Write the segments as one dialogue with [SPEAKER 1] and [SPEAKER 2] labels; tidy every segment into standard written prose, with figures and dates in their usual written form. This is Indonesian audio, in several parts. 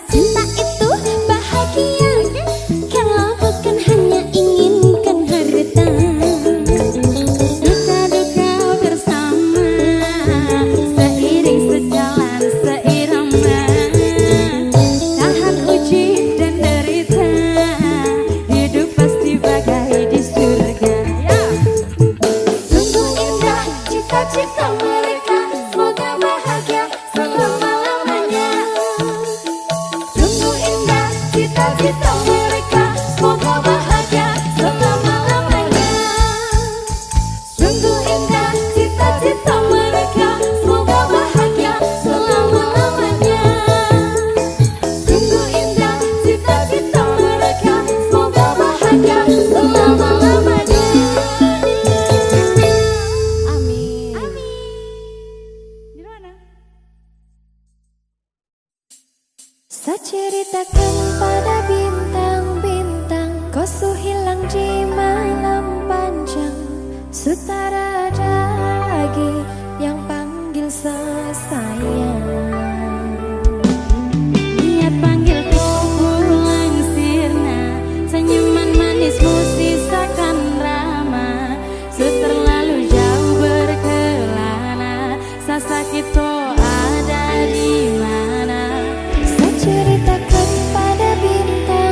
[SPEAKER 1] cinta itu bahagia, kalau bukan hanya inginkan harta. Duka duka bersama, seiring sejalan seirama, tahan uji dan derita, hidup pasti bagai di surga. Sungguh indah cita-cita mereka, semoga bahagia selama-lamanya. Sungguh indah cita-cita mereka, semoga bahagia selama-lamanya. Sungguh indah cita-cita mereka, semoga bahagia selama-lamanya. Sungguh indah cita-cita mereka, semoga bahagia selama-lamanya. Amin. Di mana? Saya ceritakan pada bintang-bintang, kosu hilang di malam panjang. Sutara ada lagi yang panggil sayang. Niat panggilku pulang sirna, senyuman manismu sisakan drama. Terlalu jauh berkelana, sakit ada di mana? Saya ceritakan pada bintang.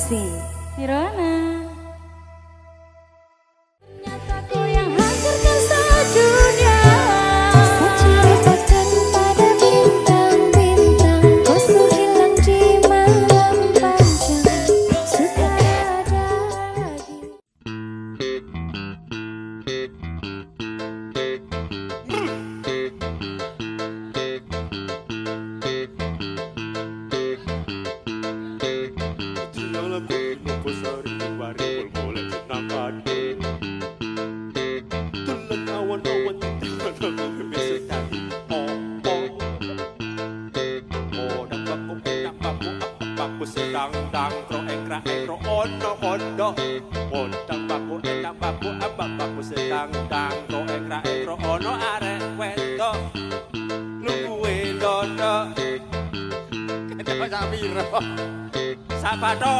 [SPEAKER 2] Produksi
[SPEAKER 1] Nirwana. Ternyata kau yang hancurkan sedunia.
[SPEAKER 2] Seceritakan pada bintang-bintang, kau hilang di malam panjang. Sudah ada lagi.
[SPEAKER 3] Sedang dang tro engkra engkro ono kondo Odang baku endang baku abang baku sedang dang tro engkra engkro ono arek wedo Nungguwe dodo Kenapa Samiro Sabato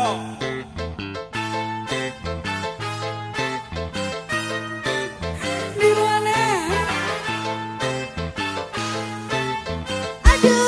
[SPEAKER 1] Nirwana. Aduh.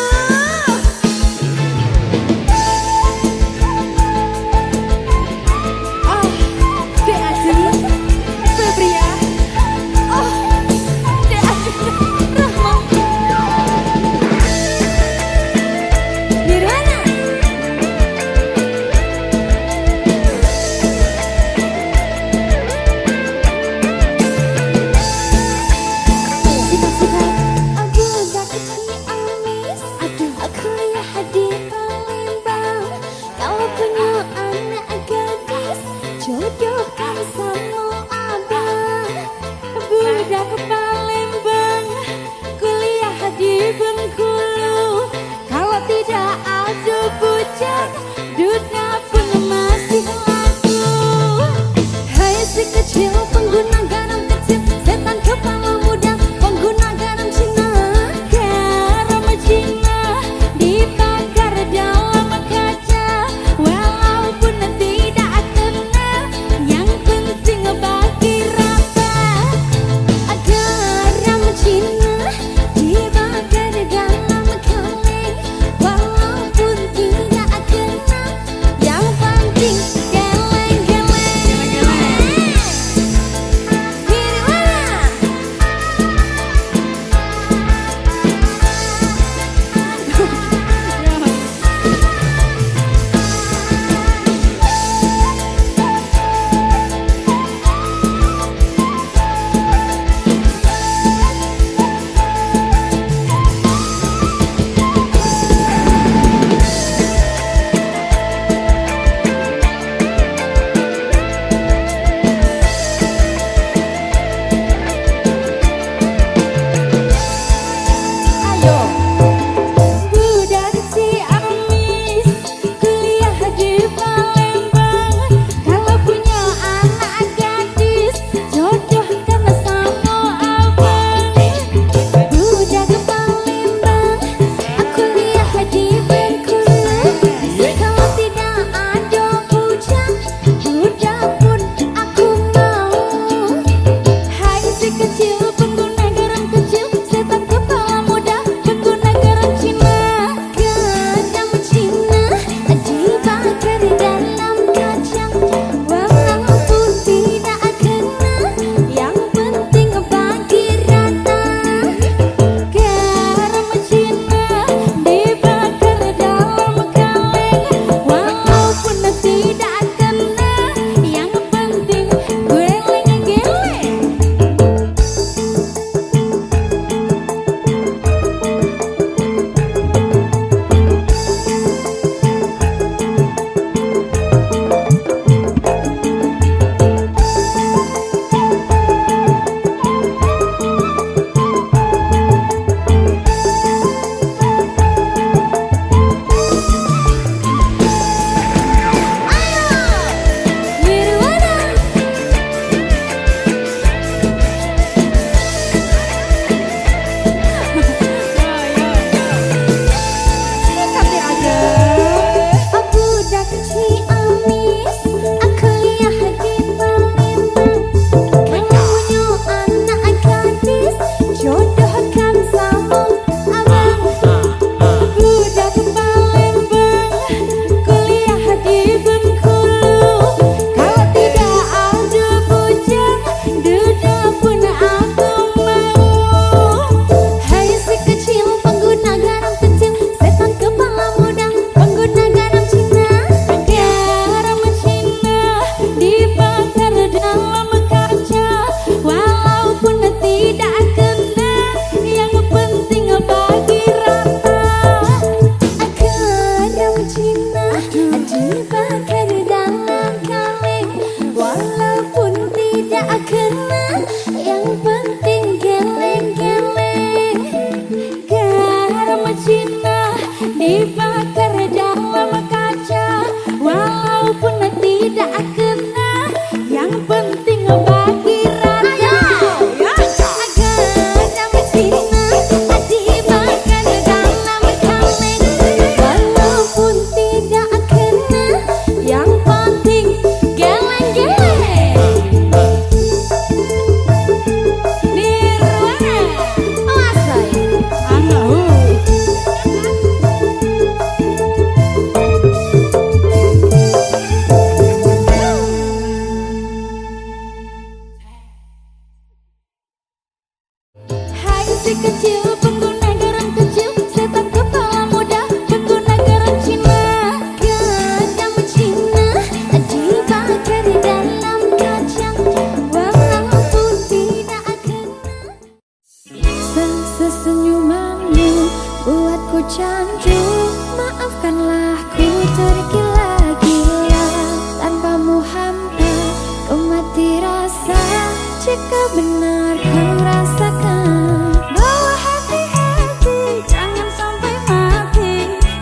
[SPEAKER 2] benar kau rasakan.
[SPEAKER 1] Bawa hati-hati, jangan sampai mati.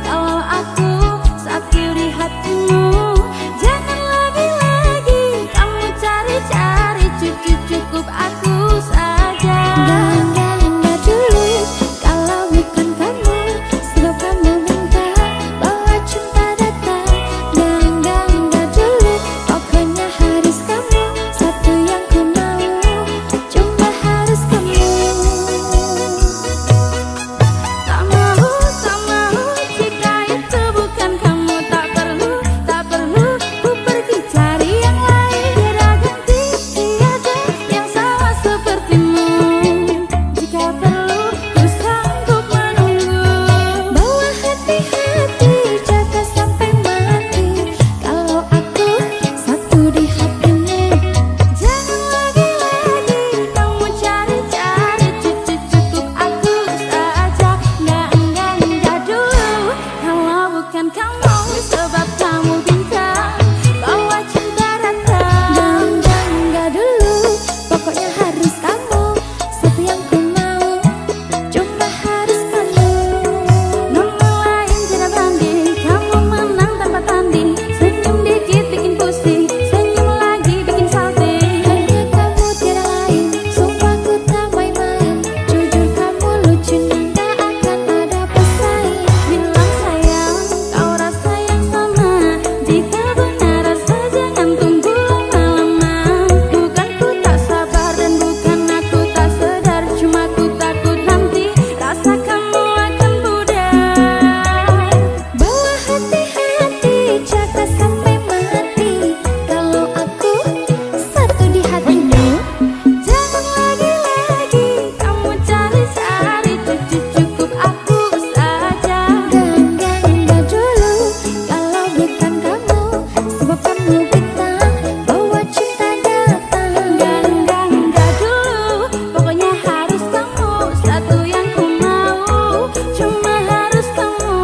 [SPEAKER 1] Kalau aku satu di hatimu, jangan lagi-lagi kamu cari-cari. Cukup aku saja.
[SPEAKER 2] Enggak dulu, kalau bukan kamu, sebab kamu minta bahwa cinta datang. Enggak dulu, pokoknya harus kamu, satu yang ku mau, cuma harus kamu.
[SPEAKER 1] Tak mau jika itu bukan kamu. Tak perlu ku pergi cari yang lain. Biar ganti tiada yang sama sepertimu. Jika perlu ku sanggup menunggu.
[SPEAKER 2] Bawa hati-hati, jaga sampai mati. Kalau aku satu di hatimu,
[SPEAKER 1] Jangan lagi-lagi kamu cari-cari. Cukup aku saja. Enggak dulu, kalau bukan kamu, sebab kamu bintang bawa cinta datang.
[SPEAKER 2] enggak dulu, pokoknya harus kamu, satu yang ku mau, cuma harus kamu.
[SPEAKER 1] Nomor lain tidak banding, kamu menang tanpa tanding. Senyum dikit bikin pusing, senyum lagi bikin salting.
[SPEAKER 2] Hanya kamu tiada lain, sumpah ku tak main-main. Jujur kamu lucu dan tak akan ada pesaing.
[SPEAKER 1] Bilang sayang, kau rasa yang sama. Jika benar rasa jangan tunggu lama-lama. Bukan ku tak sabar dan bukan aku tak sedar. Cuma ku takut nanti rasa kamu akan pudar.
[SPEAKER 2] Bawa hati-hati, jaga sampai mati. Kalau aku satu di hatimu,
[SPEAKER 1] Jangan lagi-lagi kamu cari-cari. Cukup aku saja.
[SPEAKER 2] enggak dulu, kalau bukan kamu, sebab kamu bintang bawa cinta datang.
[SPEAKER 1] Enggak dulu, pokoknya harus kamu, satu yang ku mau, cuma harus kamu.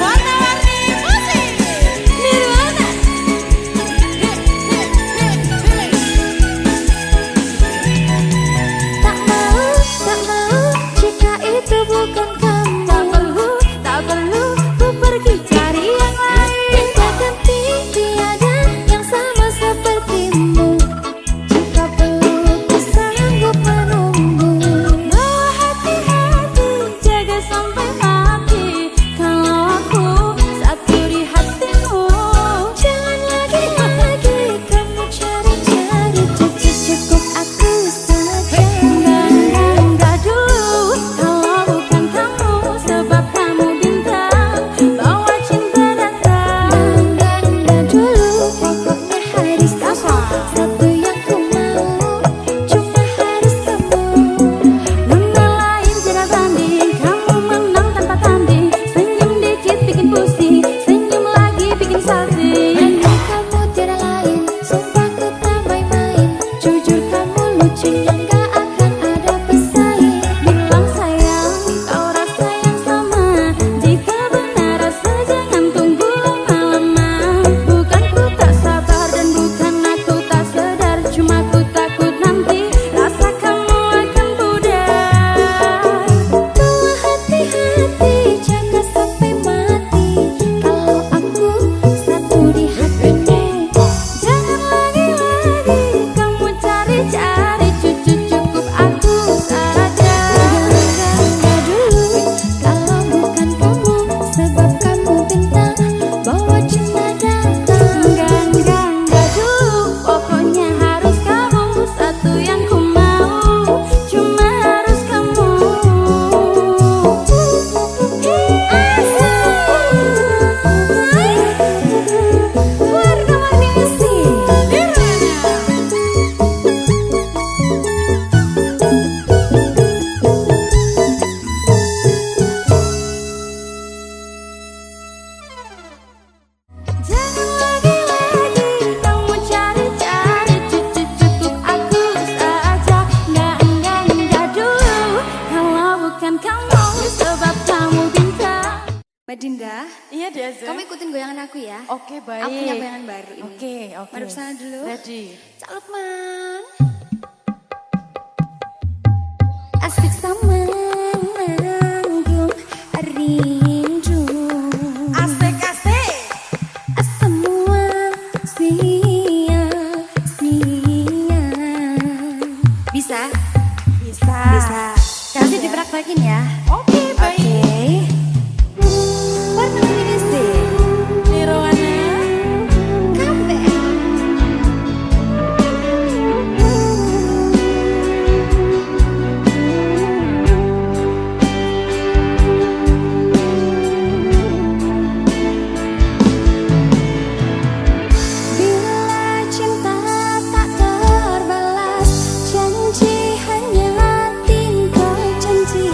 [SPEAKER 1] Warna-warni musik Nirwana.
[SPEAKER 2] Tak mau, jika itu bukan kamu.
[SPEAKER 1] Tak perlu ku pergi cari yang lain.
[SPEAKER 2] Tak ganti tiada yang sama sepertimu. Jika perlu ku sanggup menunggu.
[SPEAKER 1] Bawa hati-hati, jaga sampai mati. Kalau aku satu di hatimu,
[SPEAKER 2] Jangan lagi kamu cari-cari. Cukup aku saja.
[SPEAKER 1] enggak dulu, kalau bukan kamu, sebab kamu bintang bawa cinta datang.
[SPEAKER 2] Enggak dulu, pokoknya harus kamu, satu yang ku mau, cuma harus kamu.
[SPEAKER 1] Nomor lain tidak banding, kamu menang tanpa tanding. Senyum dikit bikin pusing, senyum lagi bikin salting.
[SPEAKER 2] Hanya kamu tiada lain, sumpah ku tak main-main. Jujur kamu lucu dan gak akan ada pesaing.
[SPEAKER 1] Bilang sayang, kau rasa yang sama. Jika benar rasa jangan tunggu lama-lama. Bukan ku tak sabar dan bukan aku tak sedar. Cuma ku takut nanti rasa kamu akan pudar.
[SPEAKER 2] Bawa hati-hati, jaga sampai mati. Kalau aku satu di hatimu,
[SPEAKER 1] Jangan lagi-lagi kamu cari-cari.
[SPEAKER 4] Oke, baik.
[SPEAKER 5] Aku punya bayangan baru ini.
[SPEAKER 4] Oke.
[SPEAKER 5] Madep sana dulu.
[SPEAKER 4] Ready.
[SPEAKER 5] Cak Lukman.
[SPEAKER 2] Asik sama nanggung rindu.
[SPEAKER 4] Asik.
[SPEAKER 2] Semua sia-sia.
[SPEAKER 5] Bisa?
[SPEAKER 4] Bisa.
[SPEAKER 5] Nanti dipraktekin ya.
[SPEAKER 4] Oke, baik.
[SPEAKER 2] Warna kuning sih.
[SPEAKER 4] Nirwana.
[SPEAKER 2] Kafe. Bila cinta tak terbalas, janji hanya tinggal janji.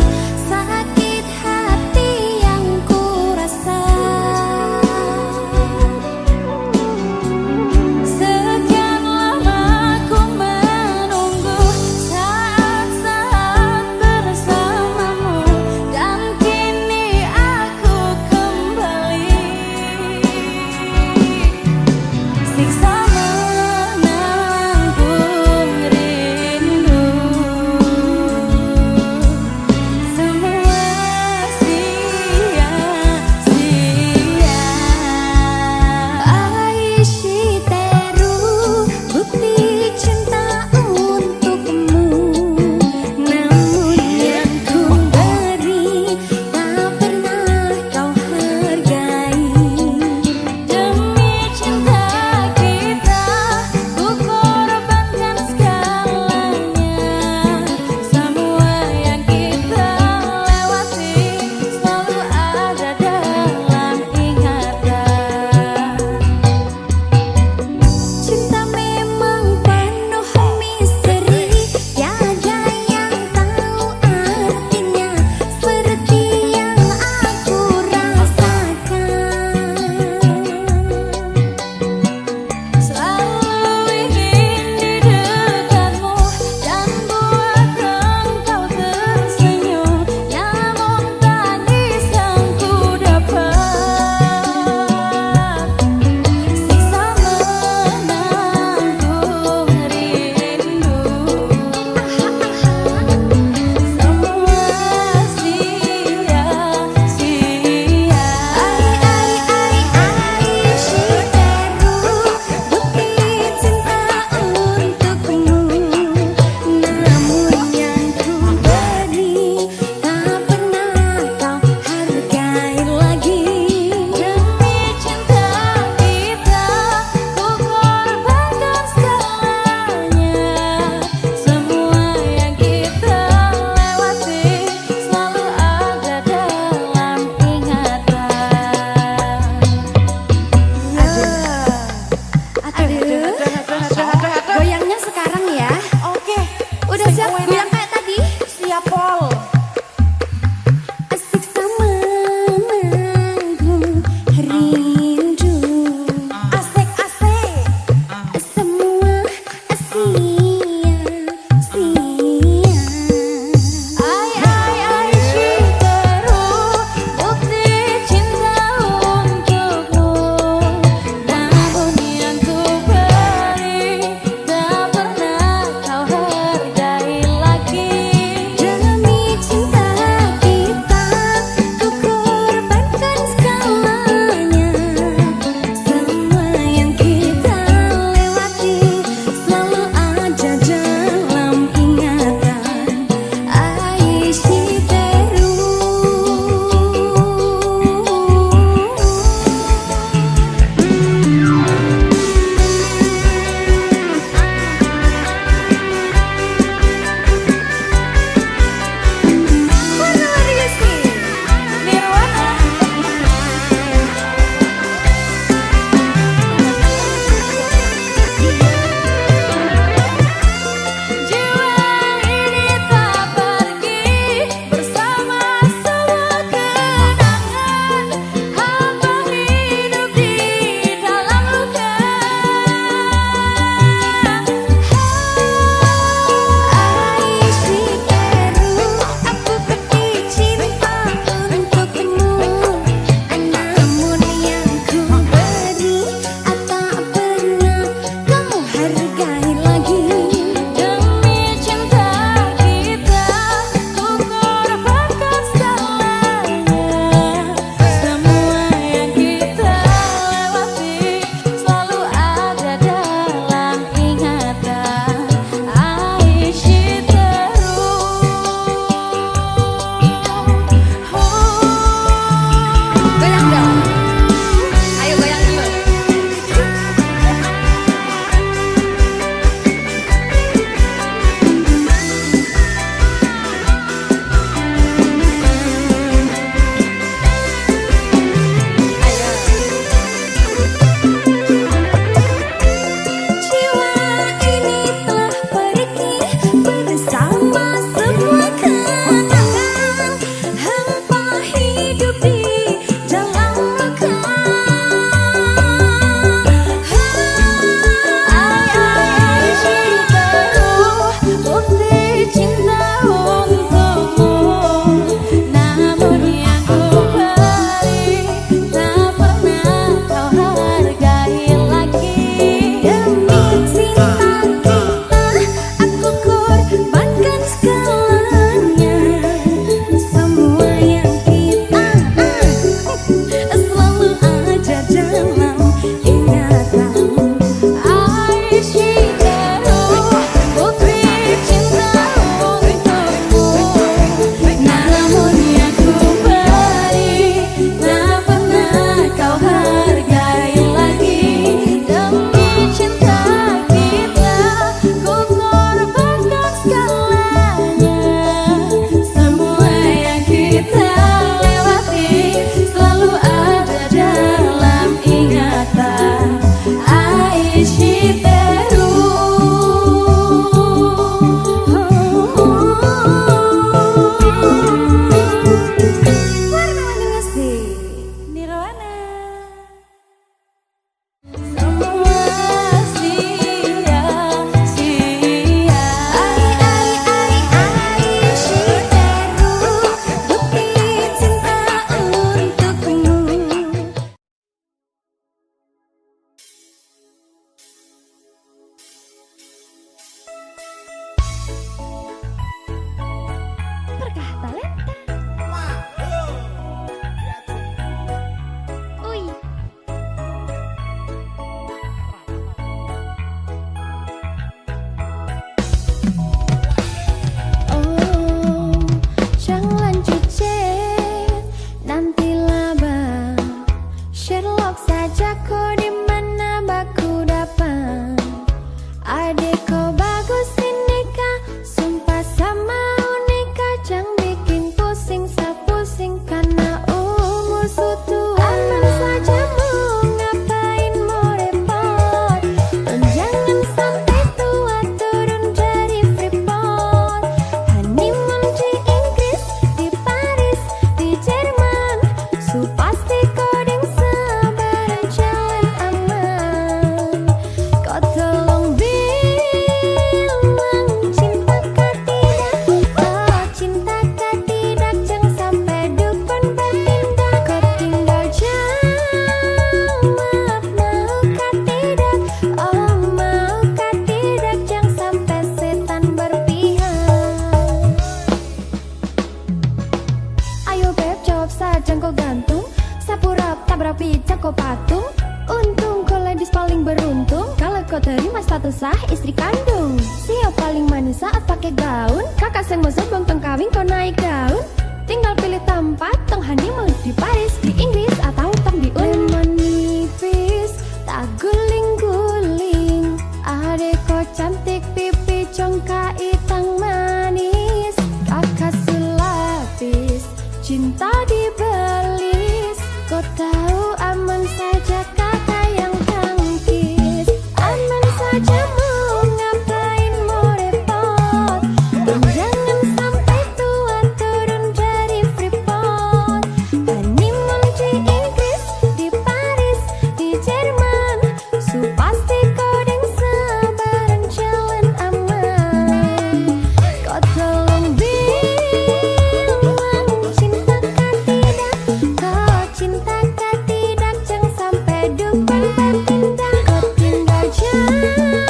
[SPEAKER 2] satu sah istri kandung. Siapa paling manis saat pakai gaun? Kakak seng mau sebong tong kawin kau naik daun. Tinggal pilih tempat tong honeymoon di Paris, di Inggris atau tong di Lemon nipis, tak guling-guling. Adek kau cantik pipi congka itang manis. Kakak sulapis, cinta dibelis. Kau tahu aman saja kakak yang tangkis. Aman saja mau ngapain mau repot. Dan jangan sampai tua turun dari Freeport. Honeymoon di Inggris, di Paris, di Jerman. Su pasti kau deng sebarang jalan aman. Kau tolong bilang cinta kah tidak. Kau cinta kah tidak. Jangan sampai dukun bertindak. Kau tinggal jawab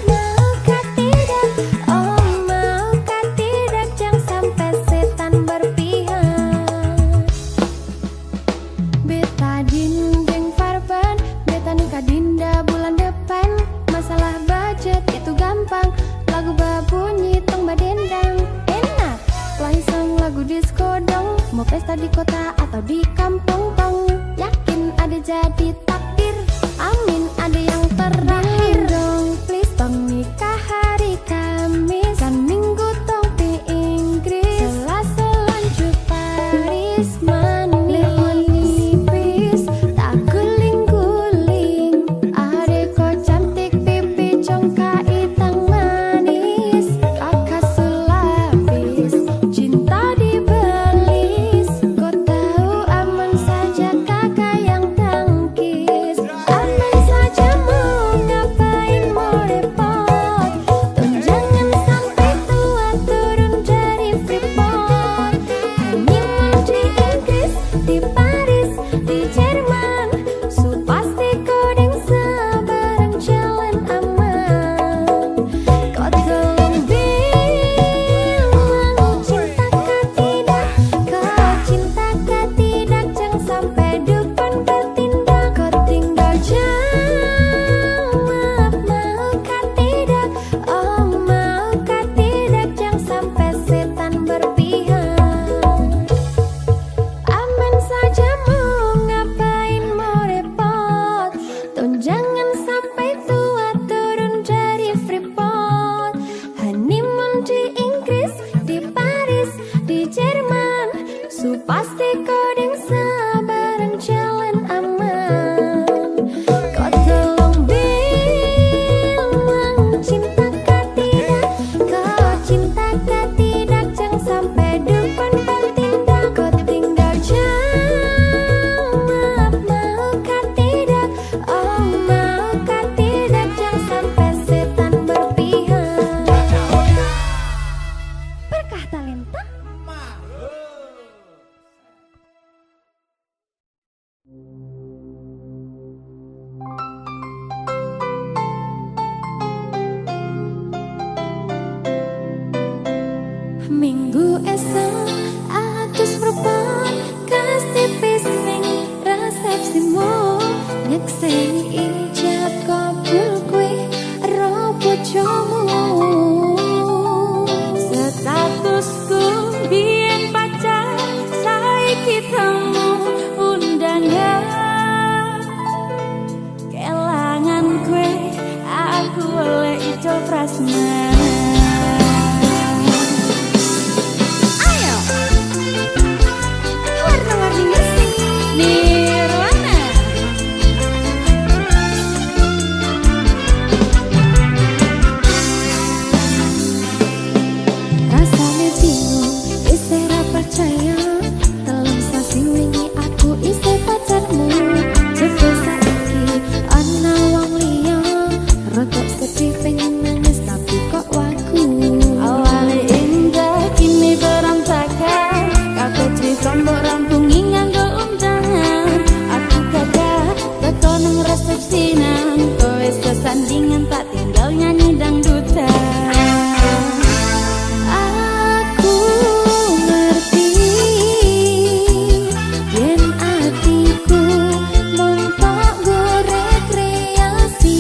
[SPEAKER 2] mau kah tidak. Oh mau kah tidak. Jangan sampai setan berpihak. Beta dinding farban, beta nikah dinda bulan depan. Masalah budget itu gampang. Lagu babunyi tong badendang enak. Play song lagu disco dong. Mau pesta di kota atau di kampung tong. Yakin ada jadi takdir. Amin ada yang terakhir dong. Please tong nikah hari Kamis. Kan minggu tong di Inggris. Selasa lanjut Paris. Lemon nipis, tak guling-guling. Adek kau cantik pipi congka itang manis. Kakak sulapis, cinta dibelis. Kau tahu aman saja kakak yang tangkis. Aman saja mau ngapain mau repot. Tong jangan sampai tua turun dari Freeport. Honeymoon di Inggris, di Paris, di Jerman. Su pasti kau deng sebarang jalan aman. Kau tolong bilang cinta kah tidak. Kau cinta kah tidak. Jangan sampai dukun bertindak. Kau tinggal jawab mau kah tidak. Oh mau kah tidak. Jangan sampai setan berpihak. Aman saja mau ngapain mau repot. Tong jangan sampai tua turun dari Freeport. Honeymoon di Inggris, di Paris, di Jerman. Su pasti kau deng sebarang jalan aman. Kau tolong bilang cinta kah tidak. Kau cinta kah tidak. Jangan sampai dukun bertindak. Kau tinggal jawab mau kah tidak. Oh mau kah tidak. Jangan sampai setan berpihak. Berkah talenta. Minggu esok atus perempuan kas tipis ning resepsimu. Nyekseni ijab kabul kue ro bojomu.
[SPEAKER 1] Statusku biyen pacar, saiki temu undangan. Kelangan kue, aku oleh ijo prasmanan.
[SPEAKER 2] Ayo warna-warni musik
[SPEAKER 1] Nirwana.
[SPEAKER 2] rasane bingung isih ra percaya. Telung sasi wingi aku isih pacarmu. Jebul saiki ana wong liya. Rodok sedih pengen nangis tapi kok waku.
[SPEAKER 1] Awale indah kini berantakan. Kabeh cerita mbok rampungi nganggo undangan. Aku gagah teko nang resepsinan. Kowe sesandingan tak tinggal nyanyi dangdutan.
[SPEAKER 2] Aku ngerti yen atiku mung tok go rekreasi.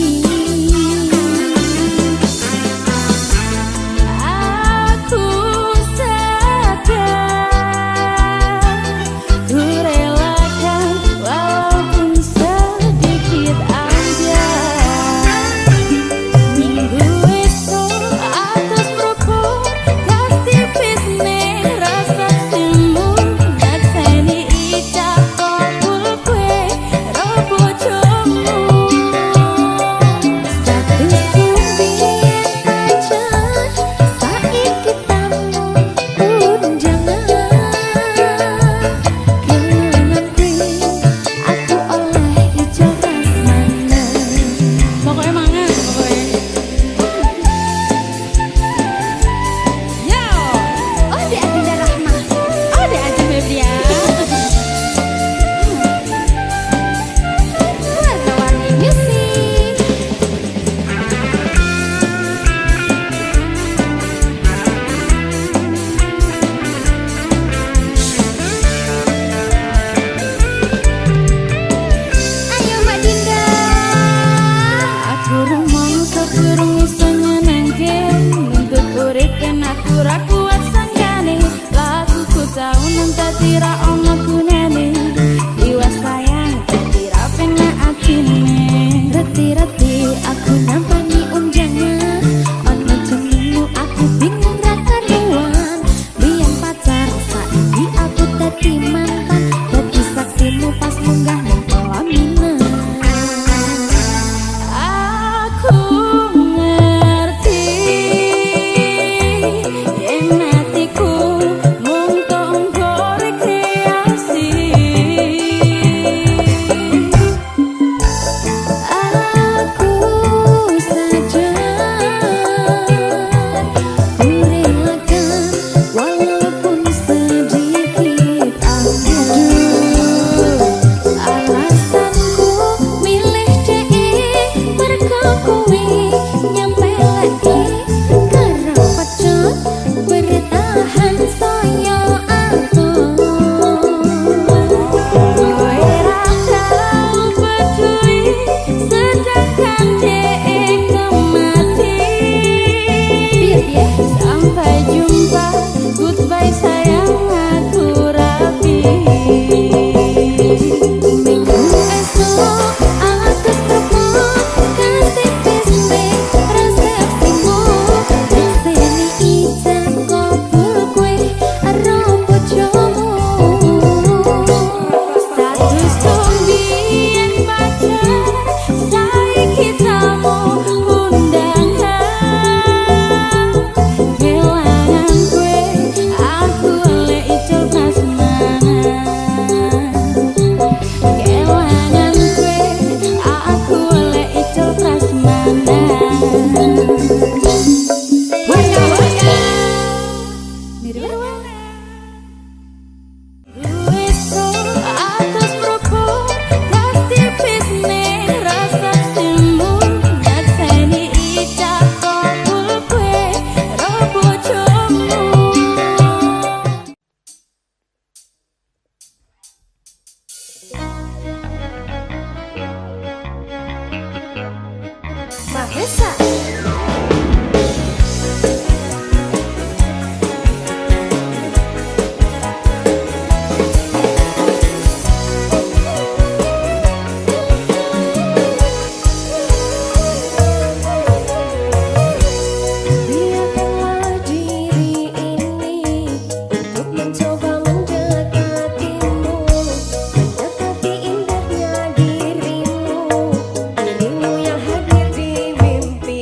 [SPEAKER 2] Dirimu yang hadir di mimpi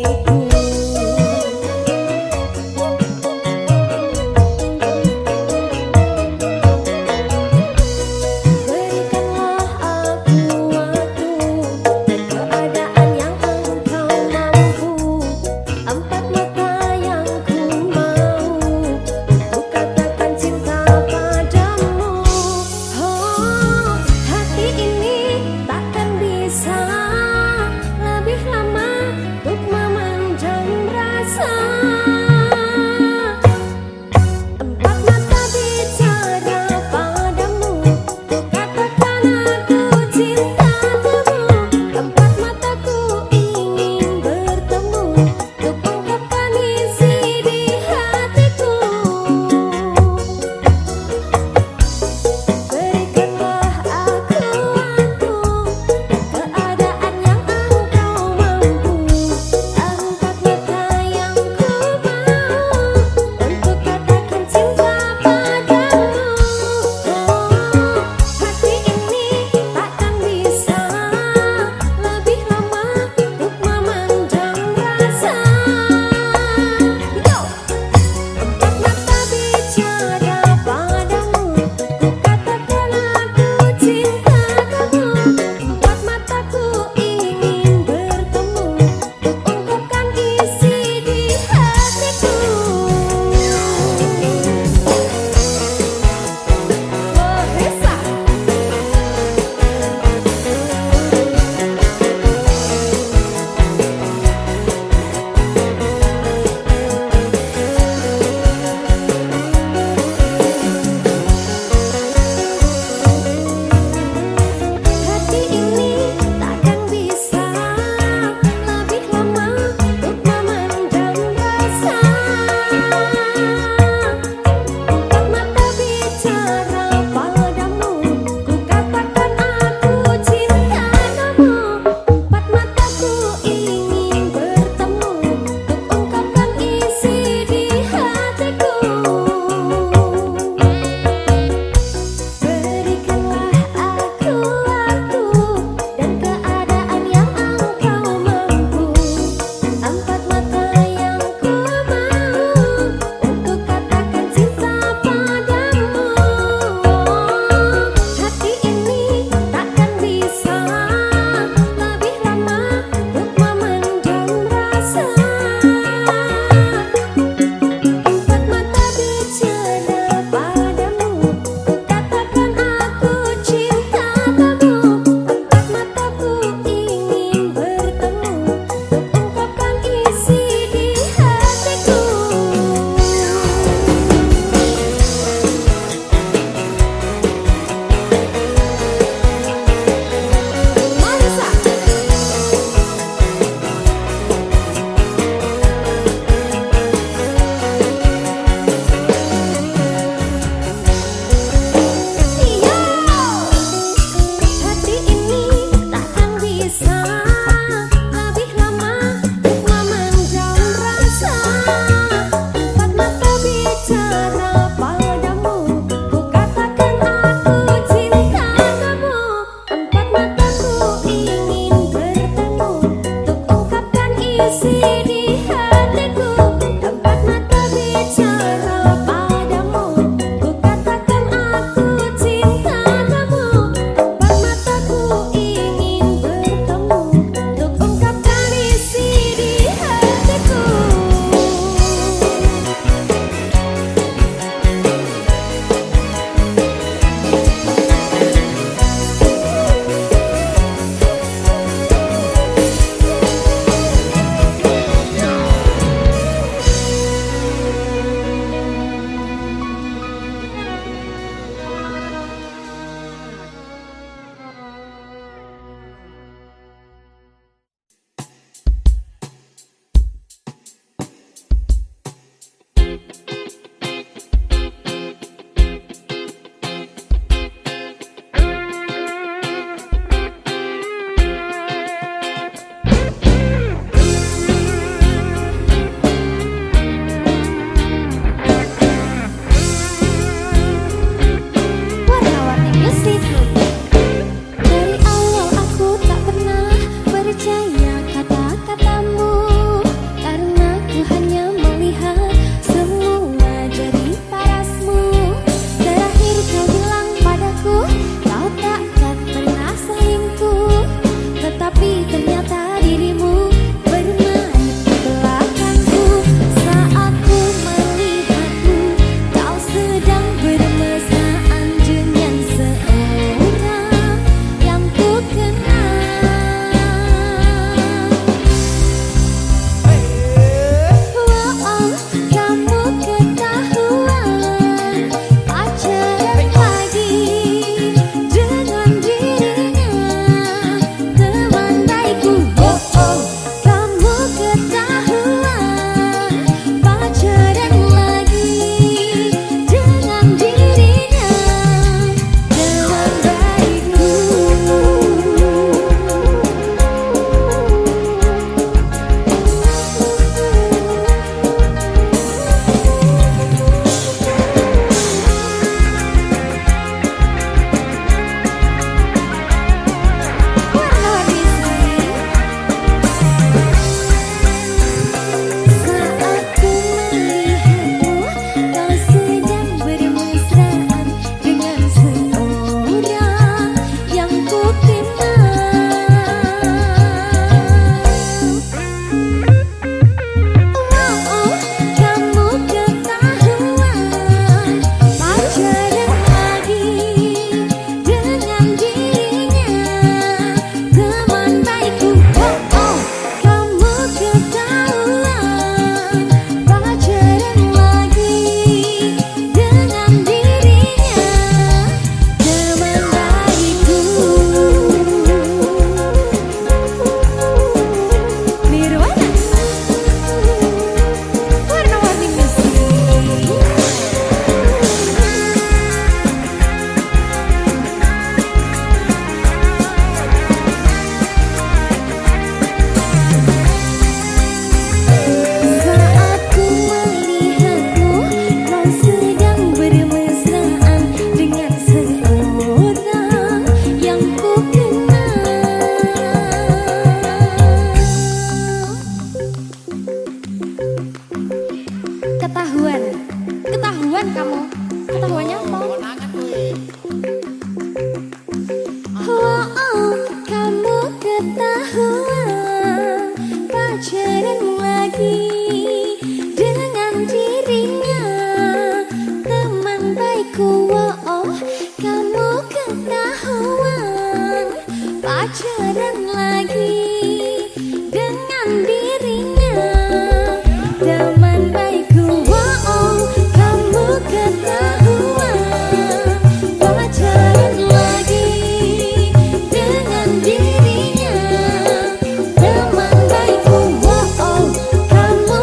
[SPEAKER 2] Kamu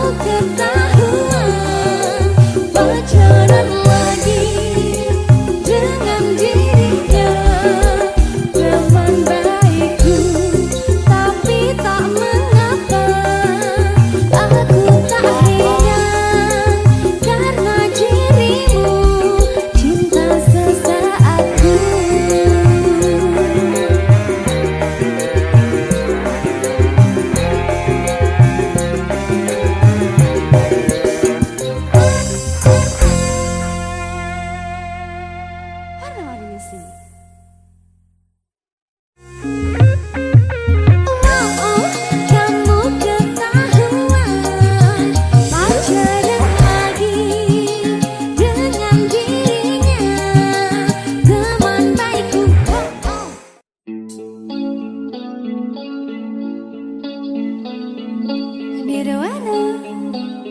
[SPEAKER 2] Nirwana,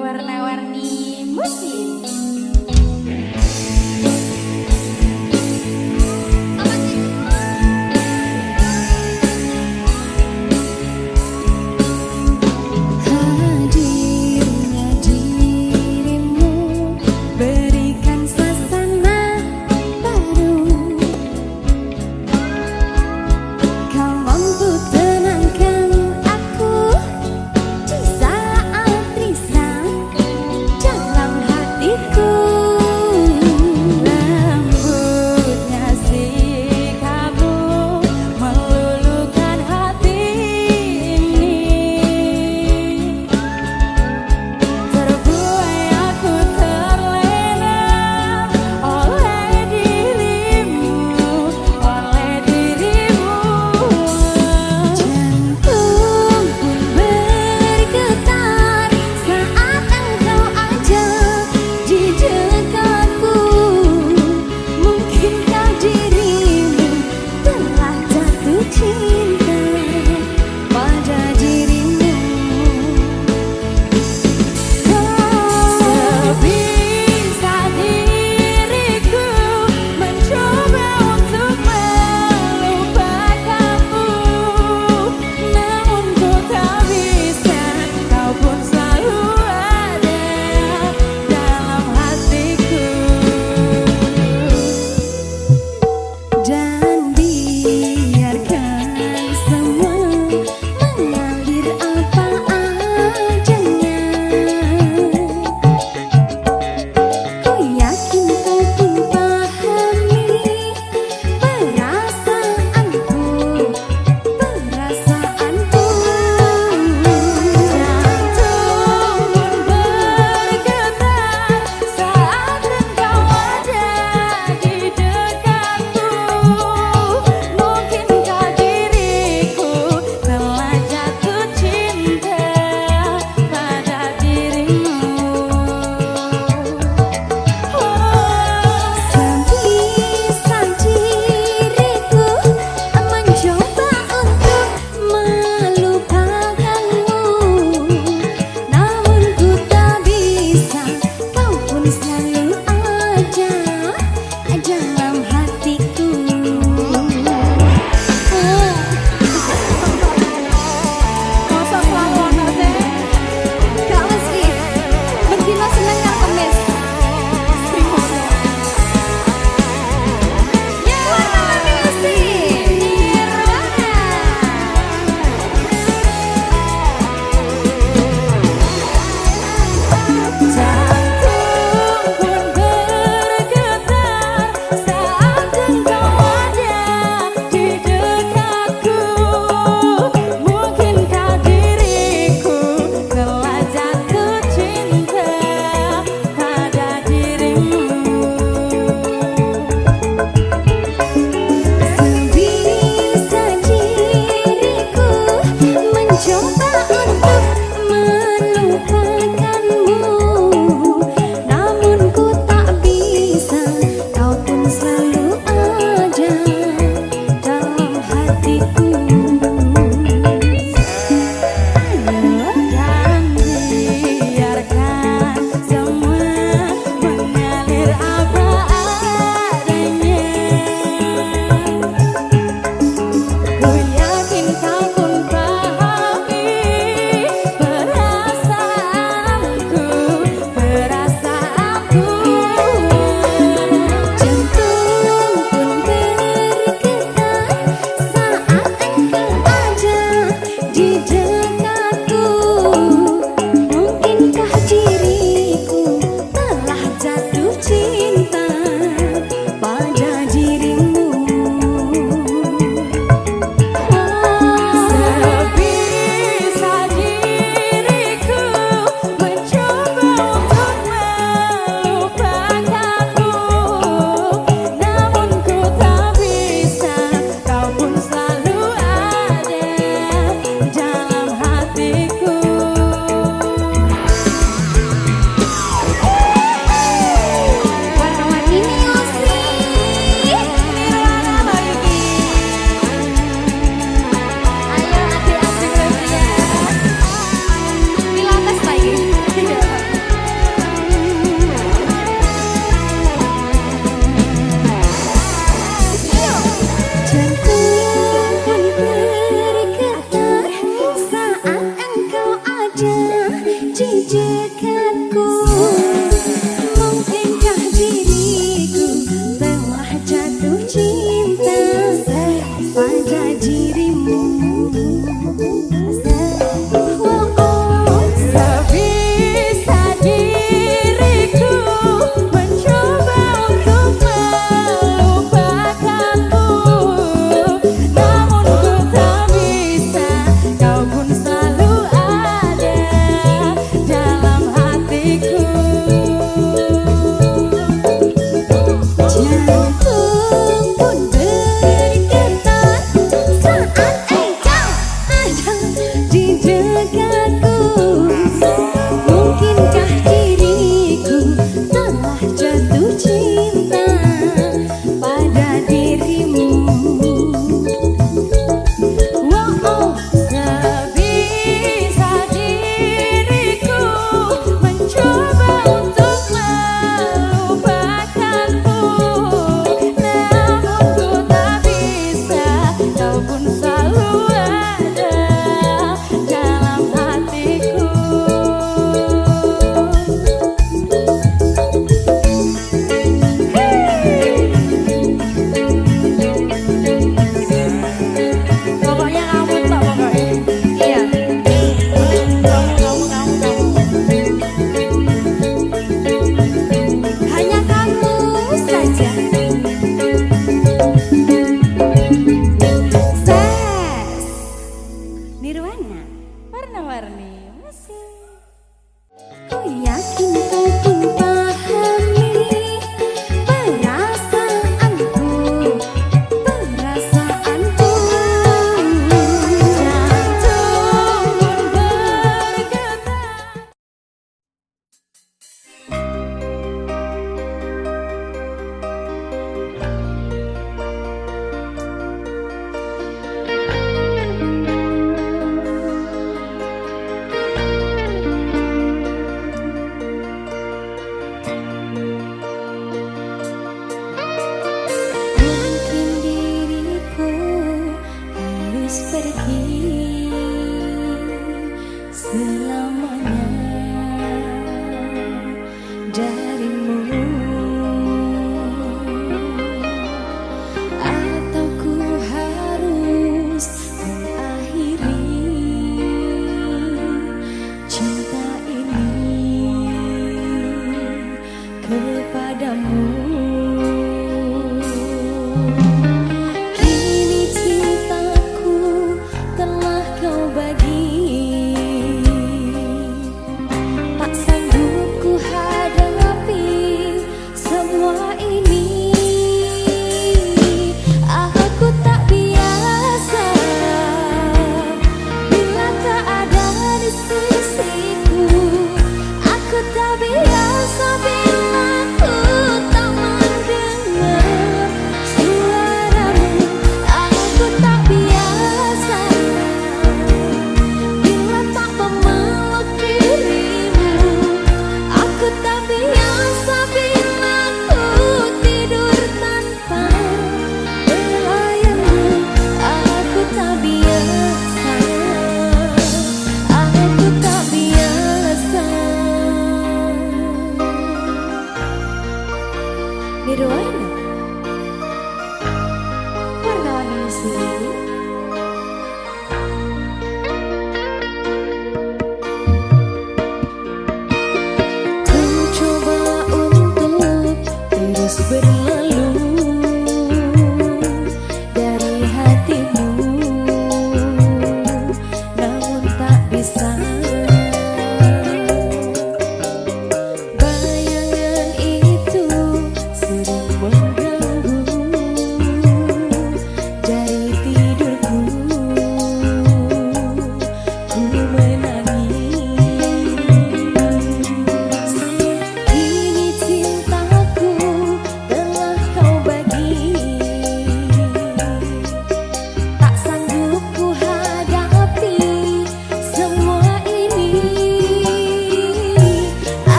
[SPEAKER 2] warna-warni musik. Hadirnya dirimu berikan suasana baru. Kau mampu tenangkan aku di saat risau dalam hatiku. di dekatku. Mungkinkah diriku telah jatuh cinta pada dirimu? Sebisa diriku mencoba untuk melupakanmu, namun ku tak bisa. Kau pun selalu ada dalam hatiku. Jantung pun bergetar saat engkau ada di dekatku. Mungkinkah diriku telah jatuh cinta pada dirimu? Wow, sebisa diriku mencoba untuk melupakanmu, namun ku tak bisa. Kau pun selalu ada dalam hatiku. Pokoknya kamu tak pokoknya. Iya. Hanya kamu saja. Ses Nirwana
[SPEAKER 4] Warna-warni masih.
[SPEAKER 2] Ku yakin kau pun pahami perasaanku, perasaanku. Jantung pun bergetar.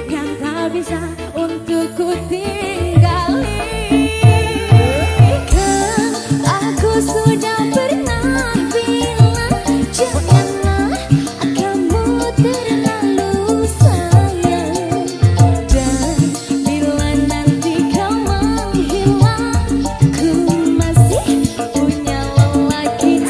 [SPEAKER 1] yang tak bisa untuk ku tinggali.
[SPEAKER 2] Kan aku sudah pernah bilang janganlah kamu terlalu sayang. Dan bila nanti kau menghilang, ku masih punya lelaki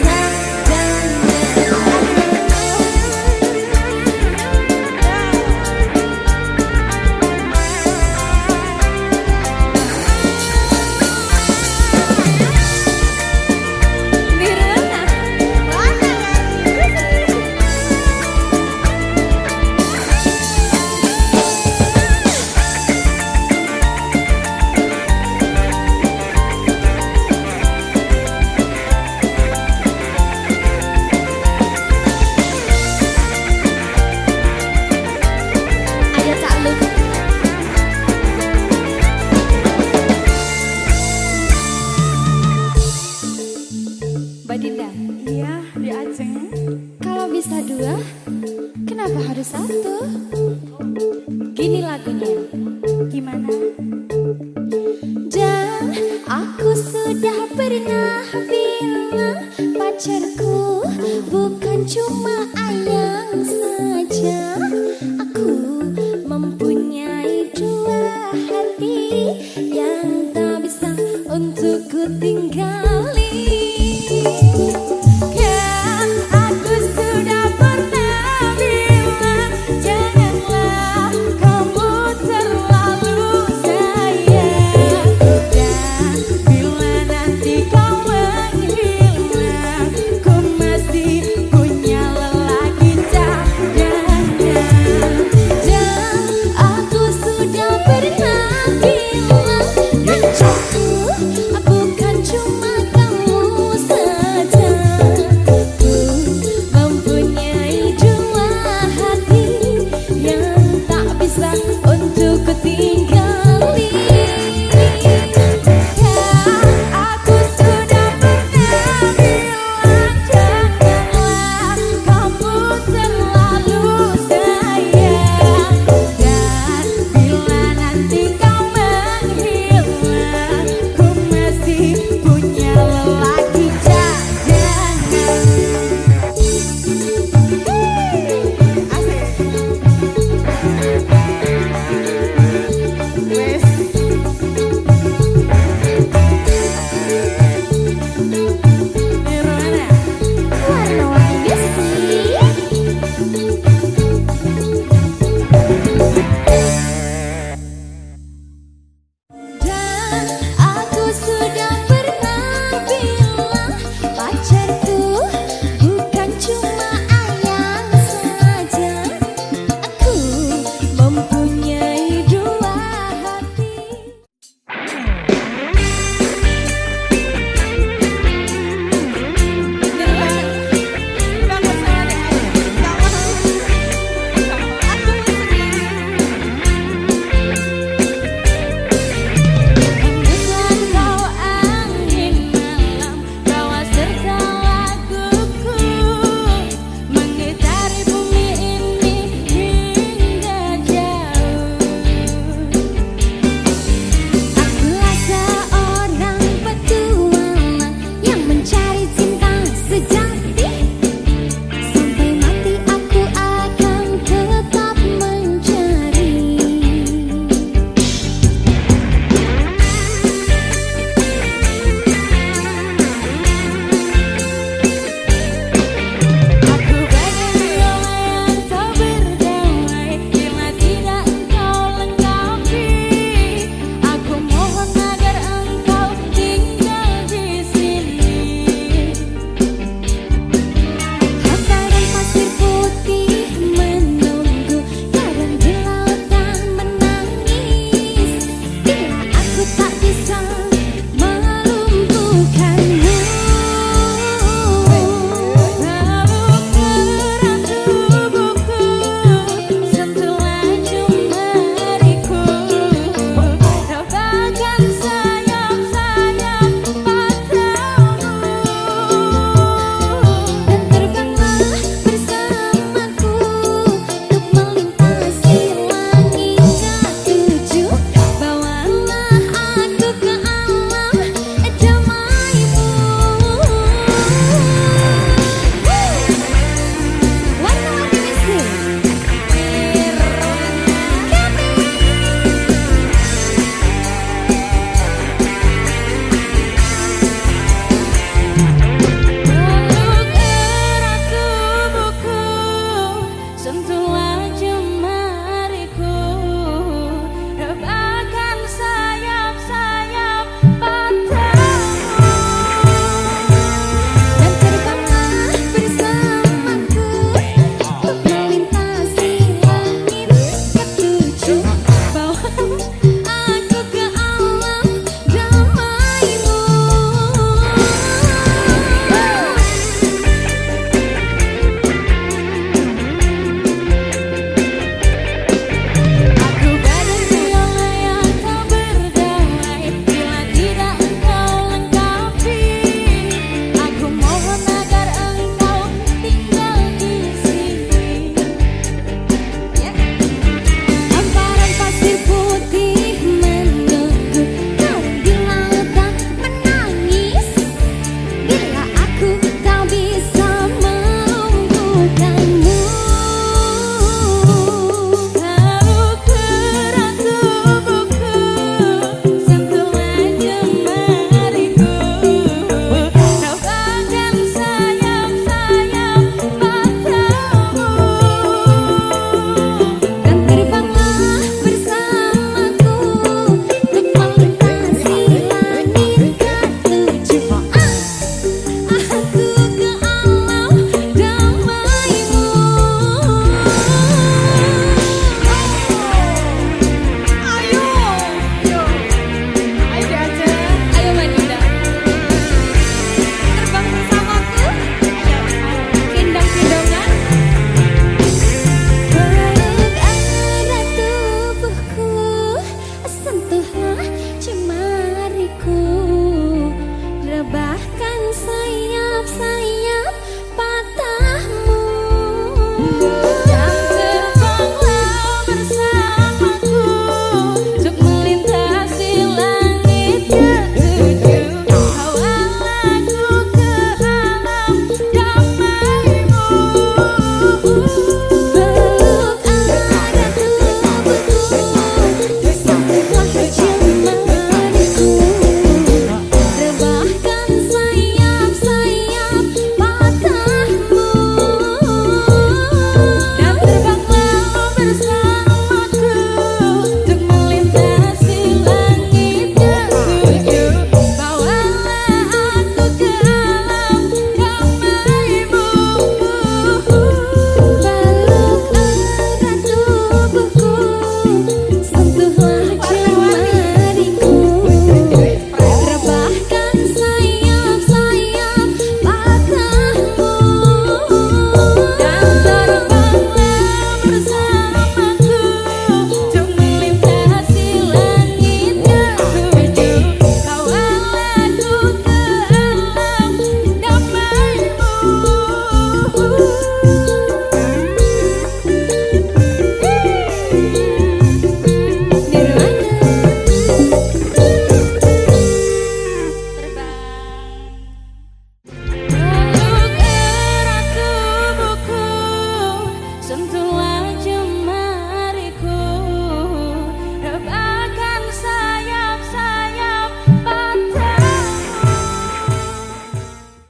[SPEAKER 1] Mbak Dinda,
[SPEAKER 4] Iya, di Aceh.
[SPEAKER 2] Kalau bisa dua, kenapa harus satu?
[SPEAKER 1] gini lagunya.
[SPEAKER 4] Gimana?
[SPEAKER 2] Dan aku sudah pernah bilang pacarku bukan cuma ayang saja. Aku mempunyai dua hati yang tak bisa untuk ku tinggali.
[SPEAKER 1] Kan aku sudah pernah bilang janganlah kamu terlalu sayang. Dan bila nanti kau menghilang, ku masih punya lelaki cadangan.
[SPEAKER 2] Dan aku sudah pernah bilang pacarku bukan cuma kamu saja. Ku mempunyai dua hati yang tak bisa untuk ku tinggalkan.